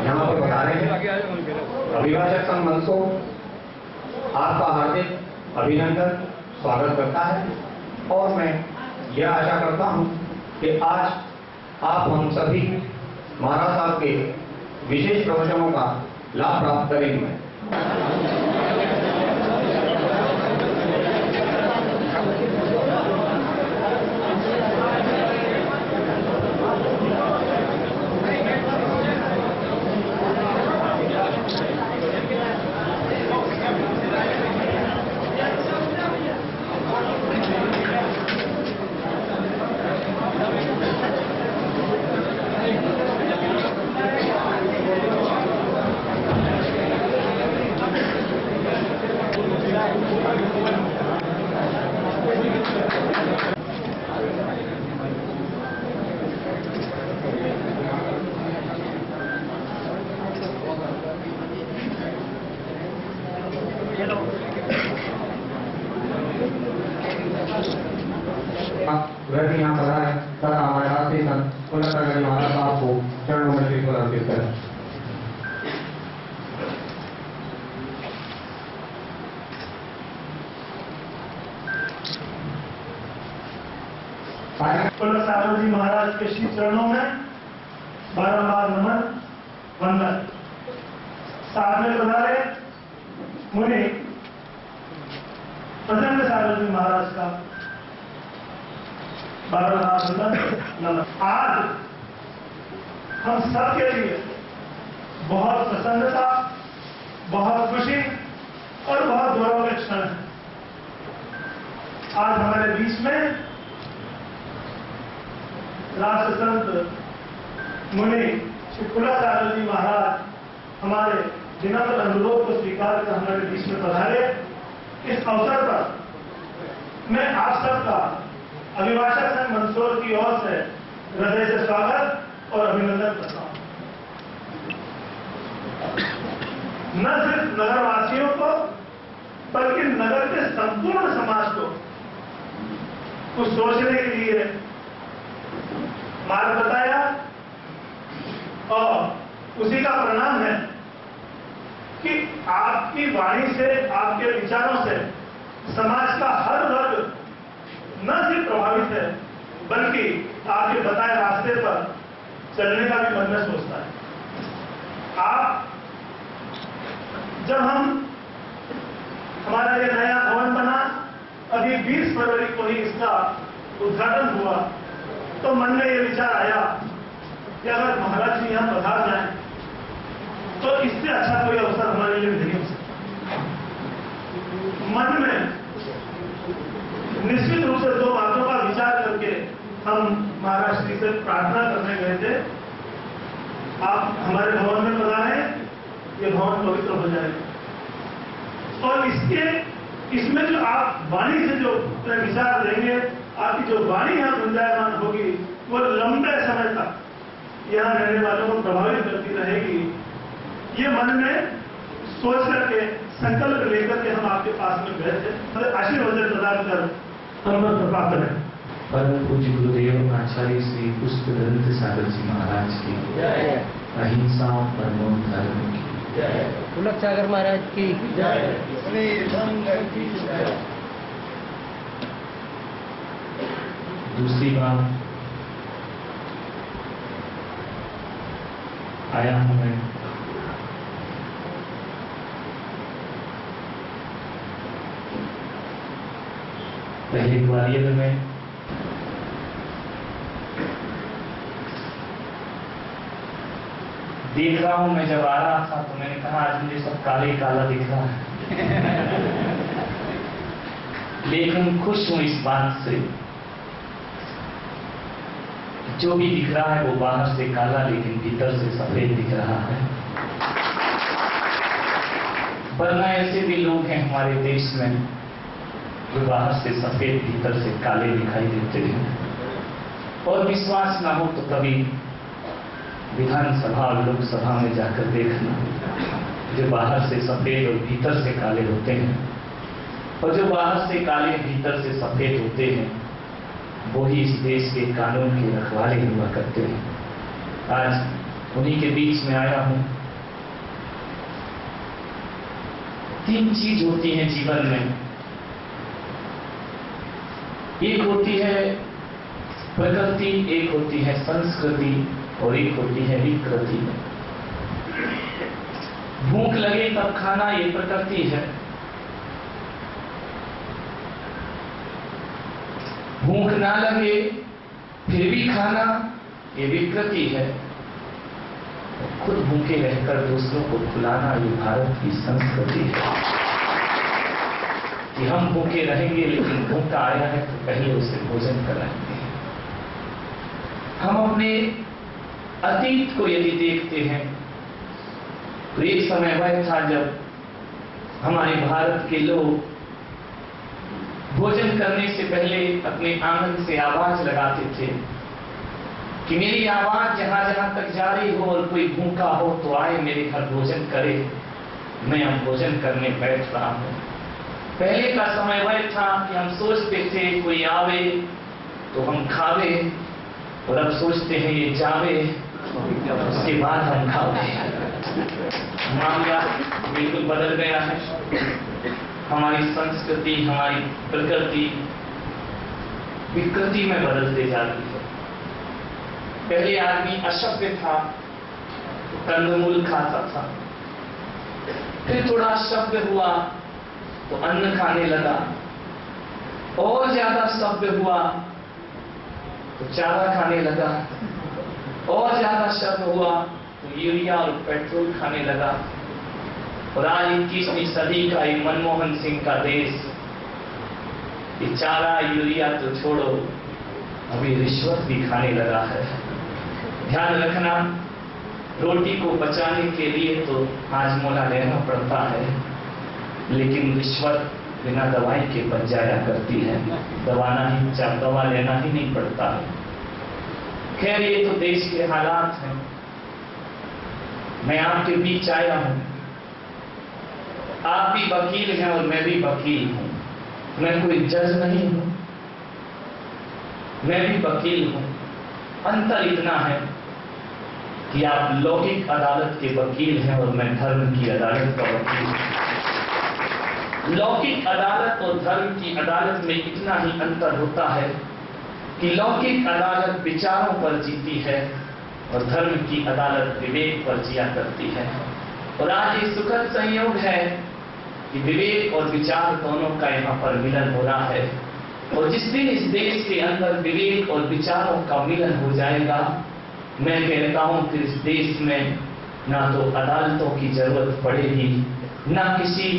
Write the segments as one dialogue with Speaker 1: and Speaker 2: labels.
Speaker 1: यहाँ पर बता रहे हैं। अभिभाषक संघ मंदसौर आपका हार्दिक अभिनंदन स्वागत करता है और मैं यह आशा करता हूँ कि आज आप हम सभी महाराज साहब के विशेष प्रवचनों का लाभ प्राप्त करेंगे। वह भी यहाँ पढ़ा है तथा हमारे राष्ट्रीय संत पुण्य महाराज साहब को चरणों में शीश अर्पित करें।
Speaker 2: पुण्य सागर जी महाराज के श्री चरणों में बारंबार नमन वंदन। साथ में पधारे मुनि प्रचंड सागर जी महाराज का बारंबार नमन। आज हम सब के लिए बहुत प्रसन्नता, बहुत खुशी और बहुत गौरव के क्षण है। आज हमारे बीच में राष्ट्र संत मुनि श्री पुण्य सागर जी महाराज हमारे विनम्र अनुरोध को स्वीकार कर हमारे बीच में पधारे। इस अवसर पर मैं आप सबका अभिभाषक संघ मंदसौर की ओर से हृदय से स्वागत और अभिनंदन करता हूं। न सिर्फ नगरवासियों को बल्कि नगर के संपूर्ण समाज को कुछ सोचने के लिए मार्ग बताया और उसी का परिणाम है कि आपकी वाणी से, आपके विचारों से समाज का हर वर्ग न सिर्फ प्रभावित है बल्कि आपके बताए रास्ते पर चलने का भी मन में सोचता है। आप जब हमारा ये नया भवन बना, अभी 20 फरवरी को ही इसका उद्घाटन हुआ, तो मन में ये विचार आया कि अगर महाराज जी यहां पधार जाएं तो इससे अच्छा कोई अवसर हमारे लिए नहीं हो सकता। मन में निश्चित रूप से दो बातों का विचार करके हम महाराज श्री से प्रार्थना करने गए थे, आप हमारे भवन में पधारे, ये भवन पवित्र हो जाएगा और इसमें जो आप वाणी से जो विचार देंगे, आपकी जो वाणी यहाँ गुंजायमान होगी वो लंबे समय तक यहाँ रहने वालों को प्रभावित करती रहेगी। ये मन में सोच करके संकल्प लेकर के हम आपके पास में गए थे। आशीर्वाद प्रदान कर हम कृपा करें।
Speaker 3: परम पूज्य गुरुदेव आचार्य श्री पुष्पदंत सागर जी महाराज की जय। अहिंसा परमो धर्म की जय।
Speaker 4: पुलक सागर महाराज की
Speaker 3: जय।
Speaker 4: श्री संघ की जय।
Speaker 3: दूसरी बात, आया हूं मैं पहले ग्वालियर में देख रहा हूं। मैं जब आ रहा था तो मैंने कहा आज मुझे सब काले काला दिख रहा है लेकिन खुश हूं इस बात से, जो भी दिख रहा है वो बाहर से काला लेकिन भीतर से सफेद दिख रहा है। वरना ऐसे भी लोग हैं हमारे देश में जो बाहर से सफेद भीतर से काले दिखाई देते हैं। और विश्वास ना हो तो कभी विधानसभा और लोकसभा में जाकर देखना, जो बाहर से सफेद और भीतर से काले होते हैं, और जो बाहर से काले भीतर से सफेद होते हैं, वो ही इस देश के कानून के रखवाले हुआ करते हैं। आज उन्हीं के बीच में आया हूं तीन चीज होती हैं जीवन में। एक होती है प्रकृति, एक होती है संस्कृति और एक होती है विकृति। भूख लगे तब खाना, ये प्रकृति है। भूख ना लगे फिर भी खाना, ये विकृति है। खुद भूखे रहकर दूसरों को खिलाना, ये भारत की संस्कृति है कि हम भूखे रहेंगे लेकिन भूखा आया है तो पहले उसे भोजन कराएंगे। हम अपने अतीत को यदि देखते हैं तो एक समय वह था जब हमारे भारत के लोग भोजन करने से पहले अपने आंगन से आवाज लगाते थे कि मेरी आवाज जहां जहां तक जारी हो और कोई भूखा हो तो आए मेरे घर भोजन करे, मैं अब भोजन करने बैठ रहा हूं। पहले का समय वह था कि हम सोचते थे कोई आवे तो हम खावे, और अब सोचते हैं ये जावे उसके बाद हम खावे। मामला बिल्कुल बदल गया है। हमारी संस्कृति, हमारी प्रकृति विकृति में बदलते जा रही है। पहले आदमी अशक्त था, कंदमूल खाता था, फिर थोड़ा शब्द हुआ तो अन्न खाने लगा, और ज्यादा शब्द हुआ तो चारा खाने लगा, और ज्यादा शब्द हुआ तो यूरिया और पेट्रोल खाने लगा। और आज 21वीं सदी का ये मनमोहन सिंह का देश ये चारा यूरिया तो छोड़ो, अभी रिश्वत भी खाने लगा है। ध्यान रखना, रोटी को बचाने के लिए तो हाजमोला लेना पड़ता है, लेकिन रिश्वत बिना दवाई के बच जाया करती है। दवा लेना ही नहीं पड़ता है। खैर, ये तो देश के हालात हैं। मैं आपके बीच आया हूं, आप भी वकील हैं और मैं भी वकील हूं। मैं कोई जज नहीं हूं, मैं भी वकील हूं। अंतर इतना है कि आप लौकिक अदालत के वकील हैं और मैं धर्म की अदालत का वकील हूं। लौकिक अदालत और धर्म की अदालत में इतना ही अंतर होता है कि लौकिक अदालत विचारों पर जीती है और धर्म की अदालत विवेक पर जिया करती है। और आज ये सुखद संयोग है कि विवेक और विचार दोनों का यहाँ पर मिलन हो रहा है। और जिस दिन इस देश के अंदर विवेक और विचारों का मिलन हो जाएगा, मैं कहता हूं कि इस देश में ना तो अदालतों की जरूरत पड़ेगी, ना किसी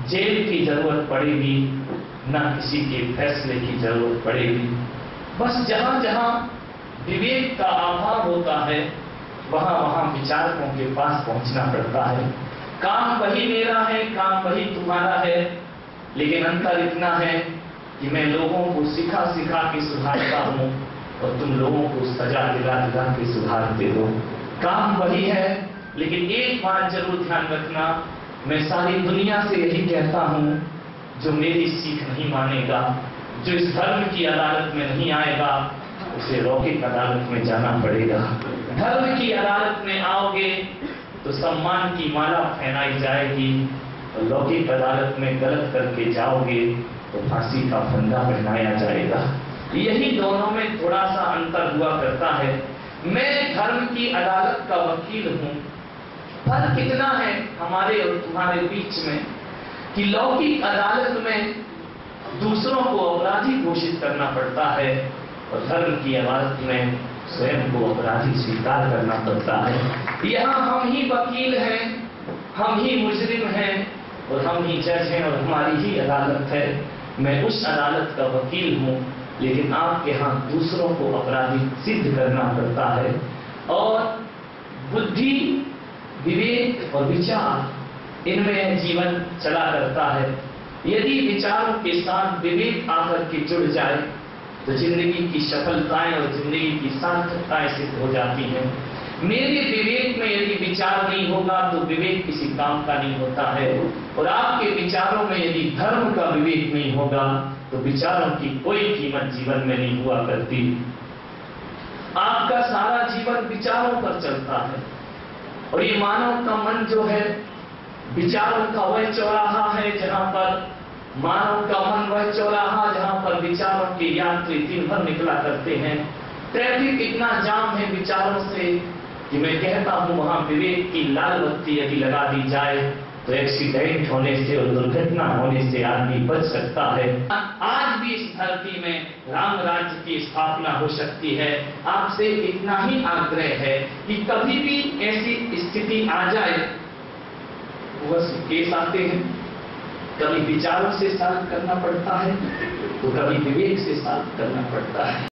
Speaker 3: जेल की जरूरत पड़ेगी, ना किसी के फैसले की जरूरत पड़ेगी। बस जहां जहां विवेक का अभाव होता है वहां वहां विचारकों के पास पहुंचना पड़ता है। काम वही मेरा है, काम वही तुम्हारा है, लेकिन अंतर इतना है कि मैं लोगों को सिखा सिखा के सुधारता हूं और तुम लोगों को सजा दिला दिला के सुधारते हो। काम वही है, लेकिन एक बात जरूर ध्यान रखना, मैं सारी दुनिया से यही कहता हूं, जो मेरी सीख नहीं मानेगा, जो इस धर्म की अदालत में नहीं आएगा, उसे लौकिक अदालत में जाना पड़ेगा। धर्म की अदालत में आओगे तो सम्मान की माला पहनाई जाएगी, और लौकिक अदालत में गलत करके जाओगे तो फांसी का फंदा पहनाया जाएगा। यही दोनों में थोड़ा सा अंतर हुआ करता है। मैं धर्म की अदालत का वकील हूं। फर्क कितना है हमारे और तुम्हारे बीच में कि लौकिक अदालत में दूसरों को अपराधी घोषित करना पड़ता है और धर्म की अदालत में स्वयं को अपराधी स्वीकार करना पड़ता है। यहाँ हम ही वकील हैं, हम ही मुजरिम हैं और हम ही जज हैं और हमारी ही अदालत है। मैं उस अदालत का वकील हूँ, लेकिन आपके यहाँ दूसरों को अपराधी सिद्ध करना पड़ता है। और बुद्धि, विवेक और विचार, इनमें जीवन चला करता है। यदि विचारों के साथ विवेक आकर के जुड़ जाए तो जिंदगी की सफलताएं और जिंदगी की सार्थकताएं सिद्ध हो जाती हैं। मेरे विवेक में यदि विचार नहीं होगा तो विवेक किसी काम का नहीं होता है, और आपके विचारों में यदि धर्म का विवेक नहीं होगा तो विचारों की कोई कीमत जीवन में नहीं हुआ करती। आपका सारा जीवन विचारों पर चलता है, और ये मानव का मन जो है विचारों का वह चौराहा है जहां पर मानव का मन वह चौराहा जहां पर विचारों के यात्री दिन भर निकला करते हैं। ट्रैफिक इतना जाम है विचारों से कि मैं कहता हूं वहां विवेक की लाल बत्ती यदि लगा दी जाए तो एक्सीडेंट होने से और दुर्घटना होने से आदमी बच सकता है। आज भी इस धरती में राम राज्य की स्थापना हो सकती है। आपसे इतना ही आग्रह है कि कभी भी ऐसी स्थिति आ जाए, बस केस आते हैं, कभी विचारों से साथ करना पड़ता है तो कभी विवेक से साथ करना पड़ता है।